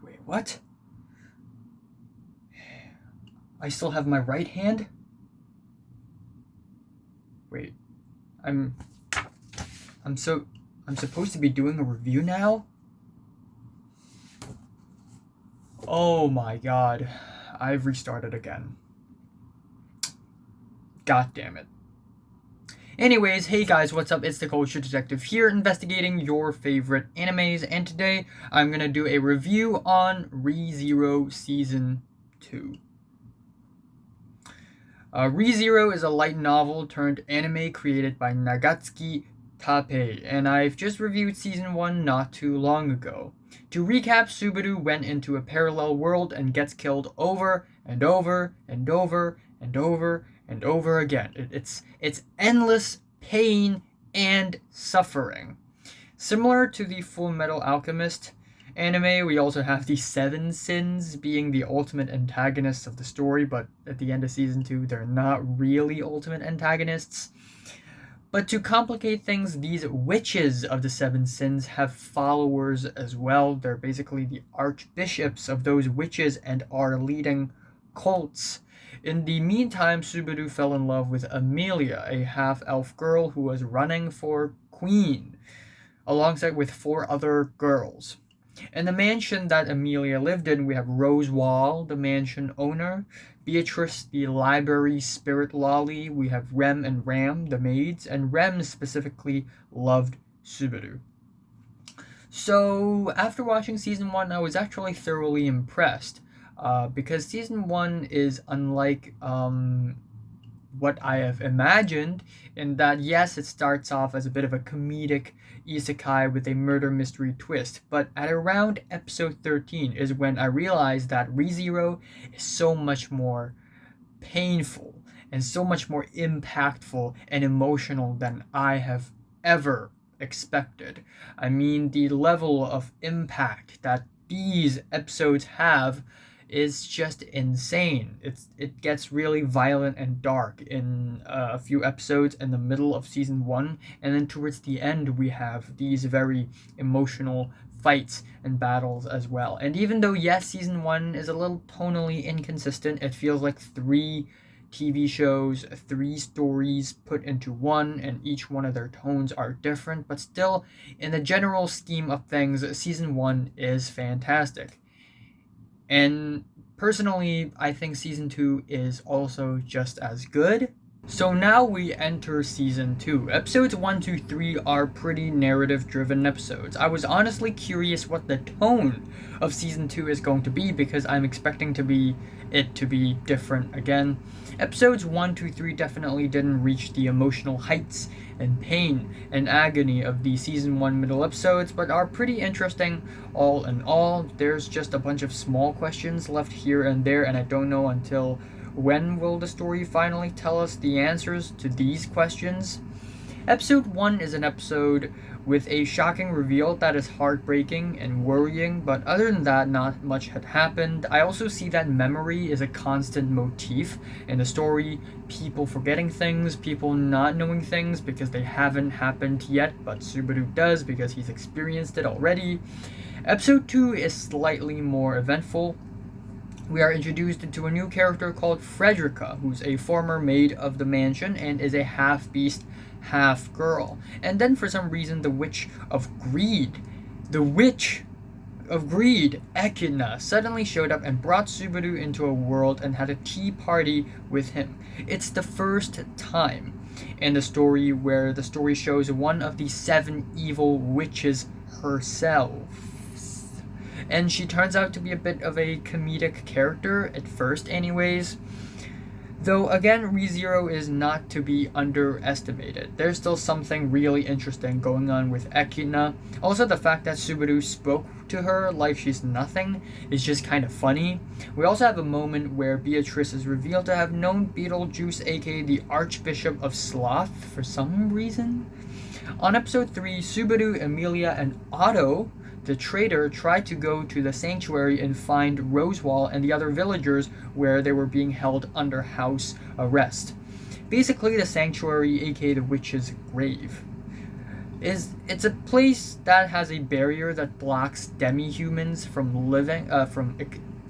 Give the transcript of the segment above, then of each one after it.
Wait, what? I still have my right hand? Wait, I'm supposed to be doing a review now? Oh my god. I've restarted again. God damn it. Anyways, hey guys, what's up? It's the Culture Detective here, investigating your favorite animes, and today I'm gonna do a review on Re:Zero Season 2. Re:Zero is a light novel turned anime created by Nagatsuki Tappei, and I've just reviewed Season 1 not too long ago. To recap, Subaru went into a parallel world and gets killed over and over and over and over and over again. It's endless pain and suffering. Similar to the Full Metal Alchemist anime, we also have the Seven Sins being the ultimate antagonists of the story, but at the end of Season 2, they're not really ultimate antagonists. But to complicate things, these witches of the Seven Sins have followers as well. They're basically the archbishops of those witches and are leading cults. In the meantime, Subaru fell in love with Amelia, a half-elf girl who was running for queen, alongside with 4 other girls. In the mansion that Amelia lived in, we have Rosewall, the mansion owner, Beatrice, the library spirit lolly, we have Rem and Ram, the maids, and Rem specifically loved Subaru. So, after watching Season 1, I was actually thoroughly impressed, because Season 1 is unlike what I have imagined, in that yes, it starts off as a bit of a comedic isekai with a murder mystery twist, but at around episode 13 is when I realized that Re:Zero is so much more painful and so much more impactful and emotional than I have ever expected. I mean, the level of impact that these episodes have is just insane. It gets really violent and dark in a few episodes in the middle of Season 1, and then towards the end we have these very emotional fights and battles as well. And even though, yes, Season 1 is a little tonally inconsistent, it feels like 3 TV shows, 3 stories put into one, and each one of their tones are different, but still, in the general scheme of things, Season 1 is fantastic. And personally, I think Season 2 is also just as good. So now we enter Season 2. Episodes 1 to 3 are pretty narrative-driven episodes. I was honestly curious what the tone of Season 2 is going to be, because I'm expecting it to be different again. Episodes 1 to 3 definitely didn't reach the emotional heights and pain and agony of the Season 1 middle episodes, but are pretty interesting all in all. There's just a bunch of small questions left here and there, and I don't know until when will the story finally tell us the answers to these questions. Episode 1 is an episode with a shocking reveal that is heartbreaking and worrying, but other than that, not much had happened. I also see that memory is a constant motif in the story, people forgetting things, people not knowing things because they haven't happened yet, but Subaru does because he's experienced it already. Episode 2 is slightly more eventful. We are introduced into a new character called Frederica, who's a former maid of the mansion and is a half-beast, half-girl. And then for some reason, the witch of greed, Echidna, suddenly showed up and brought Subaru into a world and had a tea party with him. It's the first time in the story where the story shows one of the 7 evil witches herself. And she turns out to be a bit of a comedic character, at first anyways. Though again, Re:Zero is not to be underestimated. There's still something really interesting going on with Echidna. Also, the fact that Subaru spoke to her like she's nothing is just kind of funny. We also have a moment where Beatrice is revealed to have known Beetlejuice, aka the Archbishop of Sloth, for some reason. On episode 3, Subaru, Amelia, and Otto, the traitor, tried to go to the sanctuary and find Rosewall and the other villagers where they were being held under house arrest. Basically, the sanctuary, aka the witch's grave. is it's a place that has a barrier that blocks demi-humans from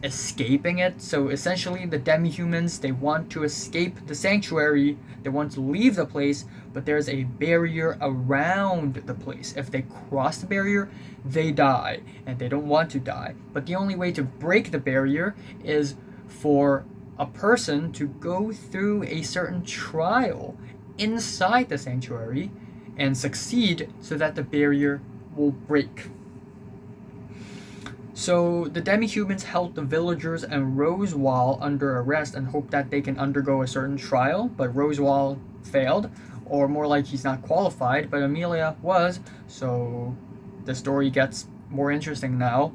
escaping it. So essentially, the demi-humans, they want to escape the sanctuary, they want to leave the place, but there's a barrier around the place. If they cross the barrier, they die, and they don't want to die. But the only way to break the barrier is for a person to go through a certain trial inside the sanctuary and succeed so that the barrier will break. So the demi-humans held the villagers and Rosewall under arrest and hoped that they can undergo a certain trial, but Rosewall failed, or more like he's not qualified, but Amelia was, so the story gets more interesting now.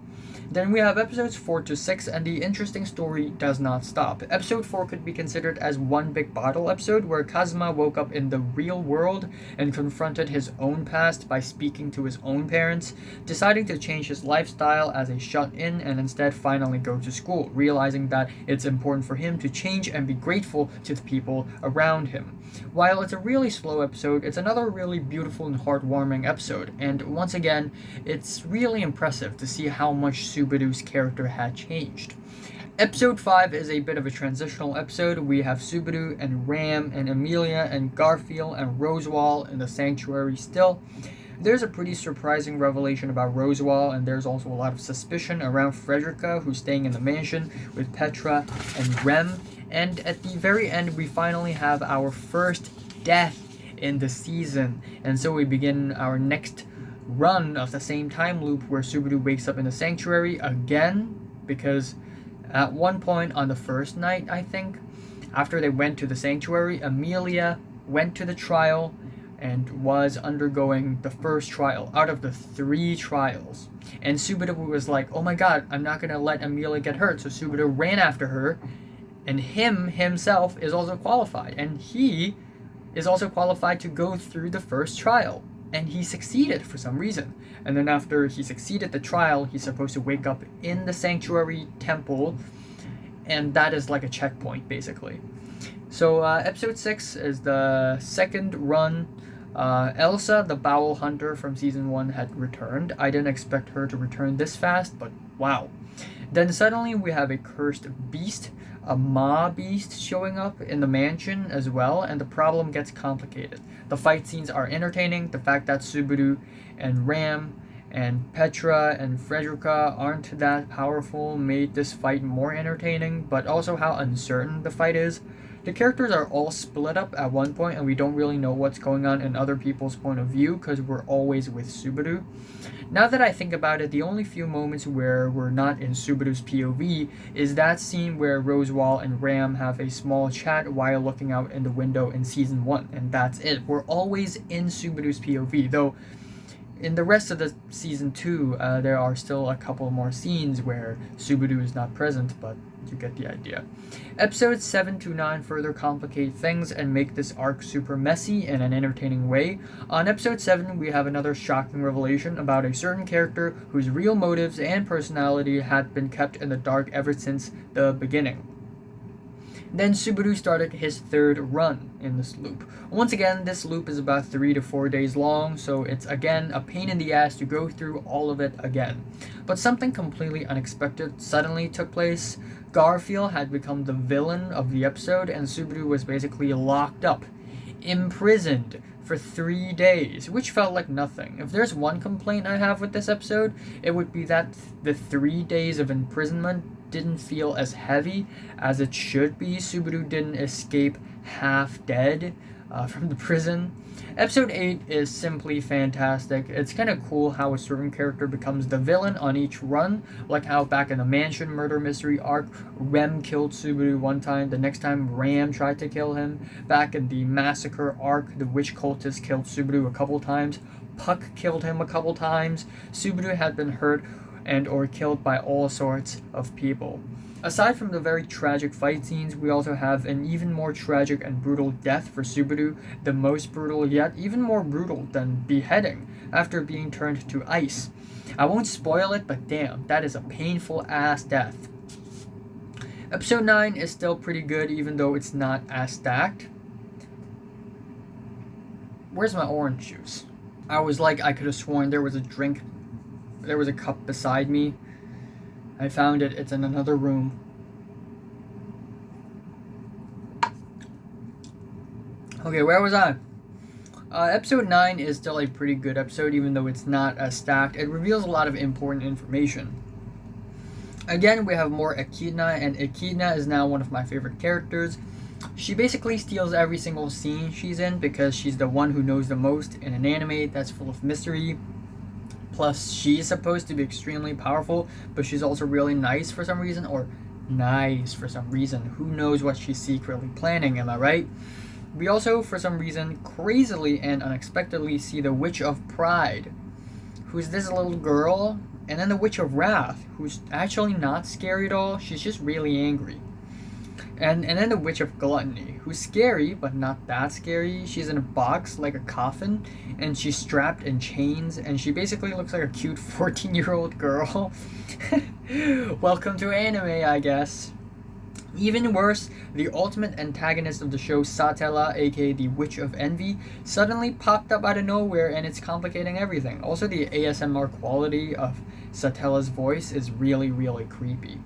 Then we have episodes 4 to 6, and the interesting story does not stop. Episode 4 could be considered as one big bottle episode where Kazuma woke up in the real world and confronted his own past by speaking to his own parents, deciding to change his lifestyle as a shut-in and instead finally go to school, realizing that it's important for him to change and be grateful to the people around him. While it's a really slow episode, it's another really beautiful and heartwarming episode, and once again, it's really impressive to see how much Subaru's character had changed. Episode 5 is a bit of a transitional episode. We have Subaru and Ram and Amelia and Garfield and Rosewall in the sanctuary still. There's a pretty surprising revelation about Rosewall, and there's also a lot of suspicion around Frederica, who's staying in the mansion with Petra and Rem. And at the very end, we finally have our first death in the season. And so we begin our next run of the same time loop where Subaru wakes up in the sanctuary again, because at one point on the first night, I think, after they went to the sanctuary, Amelia went to the trial and was undergoing the first trial out of the 3 trials. And Subaru was like, oh my god, I'm not going to let Amelia get hurt. So Subaru ran after her, and himself is also qualified. And he is also qualified to go through the first trial. And he succeeded for some reason. And then after he succeeded the trial, he's supposed to wake up in the sanctuary temple. And that is like a checkpoint, basically. So episode 6 is the second run. Elsa, the Bowel Hunter from season 1, had returned. I didn't expect her to return this fast, but wow. Then suddenly we have a cursed beast, a Ma beast, showing up in the mansion as well, and the problem gets complicated. The fight scenes are entertaining. The fact that Subaru and Ram and Petra and Frederica aren't that powerful made this fight more entertaining, but also how uncertain the fight is. The characters are all split up at one point, and we don't really know what's going on in other people's point of view because we're always with Subaru. Now that I think about it, the only few moments where we're not in Subaru's POV is that scene where Rosewall and Ram have a small chat while looking out in the window in season 1, and that's it. We're always in Subaru's POV, though in the rest of the season 2, there are still a couple more scenes where Subaru is not present, but you get the idea. Episodes 7 to 9 further complicate things and make this arc super messy in an entertaining way. On episode 7, we have another shocking revelation about a certain character whose real motives and personality had been kept in the dark ever since the beginning. Then Subaru started his third run in this loop. Once again, this loop is about 3 to 4 days long, so it's again a pain in the ass to go through all of it again. But something completely unexpected suddenly took place. Garfield had become the villain of the episode, and Subaru was basically locked up, imprisoned for 3 days, which felt like nothing. If there's one complaint I have with this episode, it would be that the 3 days of imprisonment didn't feel as heavy as it should be. Subaru didn't escape half dead from the prison. Episode 8 is simply fantastic. It's kind of cool how a certain character becomes the villain on each run, like how back in the Mansion Murder Mystery arc, Rem killed Subaru one time, the next time Ram tried to kill him. Back in the Massacre arc, the witch cultist killed Subaru a couple times, Puck killed him a couple times. Subaru had been hurt and or killed by all sorts of people. Aside from the very tragic fight scenes, we also have an even more tragic and brutal death for Subaru, the most brutal yet even more brutal than beheading after being turned to ice. I won't spoil it, but damn, that is a painful ass death. Episode 9 is still pretty good even though it's not as stacked. Where's my orange juice? I was like, I could have sworn there was a cup beside me. I found it. It's in another room. Okay, where was I? Episode 9 is still a pretty good episode, even though it's not as stacked. It reveals a lot of important information. Again, we have more Echidna, and Echidna is now one of my favorite characters. She basically steals every single scene she's in because she's the one who knows the most in an anime that's full of mystery. Plus, she's supposed to be extremely powerful, but she's also really nice for some reason, or nice for some reason. Who knows what she's secretly planning, am I right? We also, for some reason, crazily and unexpectedly see the Witch of Pride, who's this little girl, and then the Witch of Wrath, who's actually not scary at all. She's just really angry. And then the Witch of Gluttony, who's scary, but not that scary. She's in a box like a coffin, and she's strapped in chains, and she basically looks like a cute 14-year-old girl. Welcome to anime, I guess. Even worse, the ultimate antagonist of the show, Satella, aka the Witch of Envy, suddenly popped up out of nowhere, and it's complicating everything. Also, the ASMR quality of Satella's voice is really, really creepy.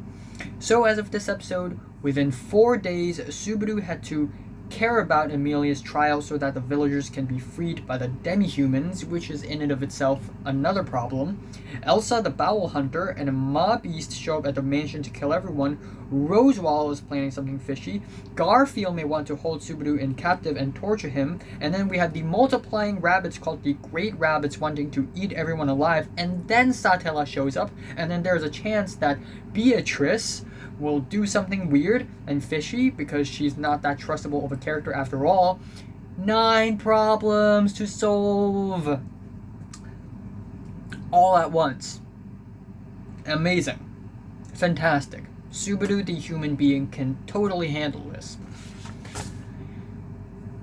So as of this episode, within 4 days, Subaru had to care about Emilia's trial so that the villagers can be freed by the demi-humans, which is in and of itself another problem. Elsa the Bowel Hunter and a mob beast show up at the mansion to kill everyone. Rosewall is planning something fishy. Garfield may want to hold Subaru in captive and torture him. And then we have the multiplying rabbits called the Great Rabbits wanting to eat everyone alive. And then Satella shows up, and then there's a chance that Beatrice will do something weird and fishy because she's not that trustable of a character after all. 9 problems to solve all at once. Amazing. Fantastic. Subaru the human being can totally handle this.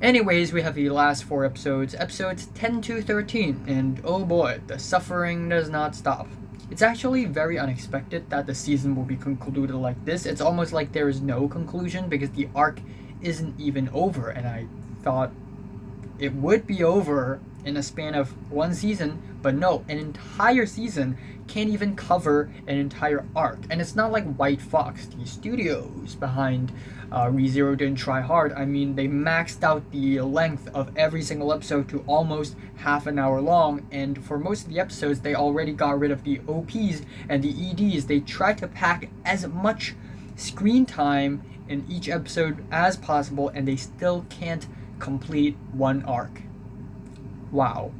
Anyways, we have the last 4 episodes, episodes 10 to 13, and oh boy, the suffering does not stop. It's actually very unexpected that the season will be concluded like this. It's almost like there is no conclusion because the arc isn't even over, and I thought it would be over in a span of 1 season, but no, an entire season can't even cover an entire arc. And it's not like White Fox, the studios behind ReZero didn't try hard. I mean, they maxed out the length of every single episode to almost half an hour long, and for most of the episodes, they already got rid of the OPs and the EDs. They tried to pack as much screen time in each episode as possible, and they still can't complete one arc. Wow.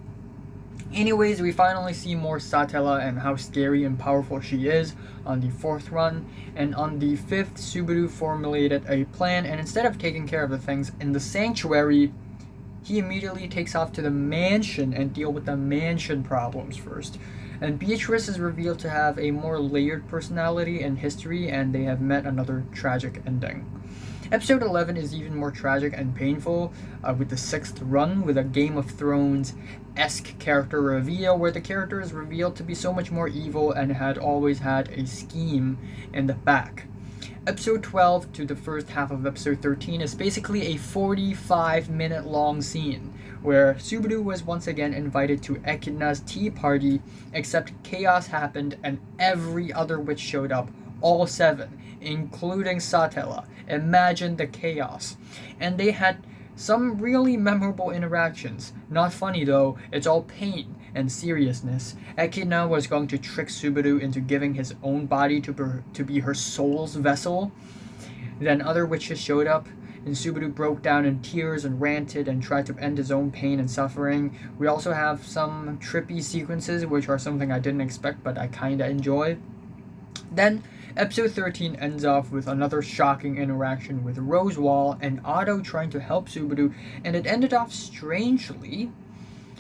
Anyways, we finally see more Satella and how scary and powerful she is on the 4th run, and on the 5th, Subaru formulated a plan, and instead of taking care of the things in the sanctuary, he immediately takes off to the mansion and deal with the mansion problems first. And Beatrice is revealed to have a more layered personality and history, and they have met another tragic ending. Episode 11 is even more tragic and painful, with the 6th run, with a Game of Thrones-esque character reveal, where the character is revealed to be so much more evil and had always had a scheme in the back. Episode 12 to the first half of episode 13 is basically a 45-minute long scene, where Subaru was once again invited to Echidna's tea party, except chaos happened and every other witch showed up, all 7, including Satella. Imagine the chaos. And they had some really memorable interactions. Not funny though, it's all pain and seriousness. Echidna was going to trick Subaru into giving his own body to be her soul's vessel. Then other witches showed up, and Subaru broke down in tears and ranted and tried to end his own pain and suffering. We also have some trippy sequences, which are something I didn't expect, but I kinda enjoy. Then, episode 13 ends off with another shocking interaction with Rosewall and Otto trying to help Subaru, and it ended off strangely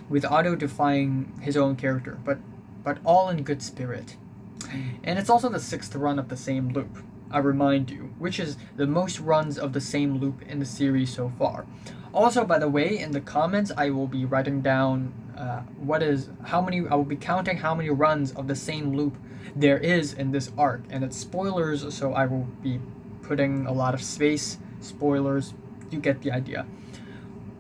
with Otto defying his own character, but all in good spirit. And it's also the 6th run of the same loop, I remind you, which is the most runs of the same loop in the series so far. Also, by the way, in the comments, I will be writing down I will be counting how many runs of the same loop there is in this arc, and it's spoilers, so I will be putting a lot of space. Spoilers, you get the idea.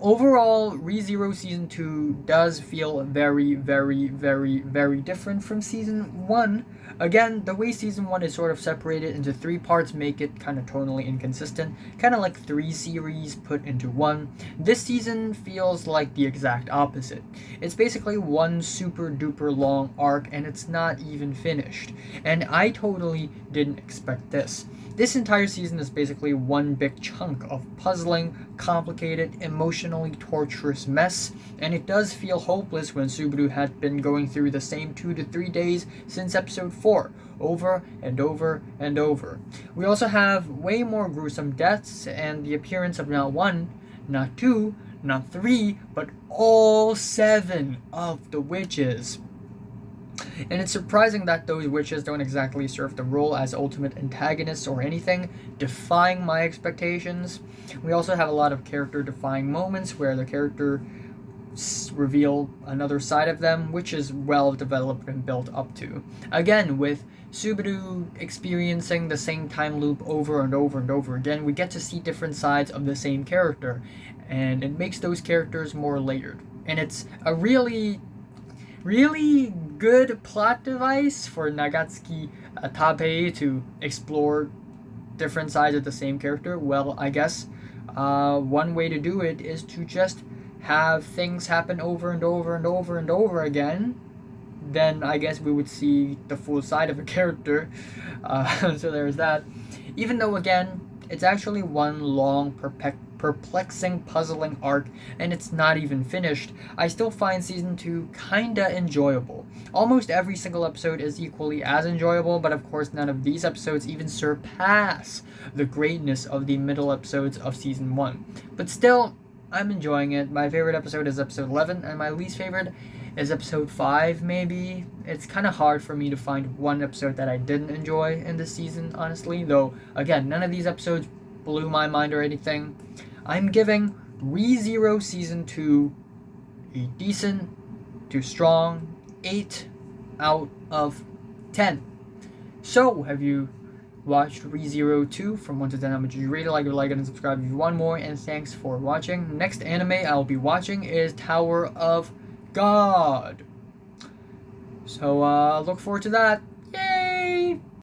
Overall, ReZero Season 2 does feel very, very, very, very different from Season 1. Again, the way Season 1 is sort of separated into 3 parts make it kind of tonally inconsistent, kind of like 3 series put into 1. This season feels like the exact opposite. It's basically one super duper long arc and it's not even finished. And I totally didn't expect this. This entire season is basically one big chunk of puzzling, complicated, emotionally torturous mess, and it does feel hopeless when Subaru had been going through the same 2 to 3 days since episode 4, over and over and over. We also have way more gruesome deaths and the appearance of not 1, not 2, not 3, but all 7 of the witches. And it's surprising that those witches don't exactly serve the role as ultimate antagonists or anything, defying my expectations. We also have a lot of character defying moments where the character reveal another side of them, which is well developed and built up to. Again, with Subaru experiencing the same time loop over and over and over again, we get to see different sides of the same character, and it makes those characters more layered. And it's a really good plot device for Nagatsuki Tabei to explore different sides of the same character. Well, I guess one way to do it is to just have things happen over and over and over and over again. Then I guess we would see the full side of a character. So there's that. Even though, again, it's actually one long perplexing, puzzling arc, and it's not even finished, I still find Season 2 kinda enjoyable. Almost every single episode is equally as enjoyable, but of course none of these episodes even surpass the greatness of the middle episodes of Season 1. But still, I'm enjoying it. My favorite episode is episode 11, and my least favorite is episode 5, maybe. It's kind of hard for me to find one episode that I didn't enjoy in this season, honestly. Though, again, none of these episodes blew my mind or anything. I'm giving ReZero Season 2 a decent to strong 8 out of 10. So, have you watched ReZero 2 from 1 to 10? How much did you rate it? Like it and subscribe if you want more, and thanks for watching. Next anime I'll be watching is Tower of God. So, look forward to that. Yay!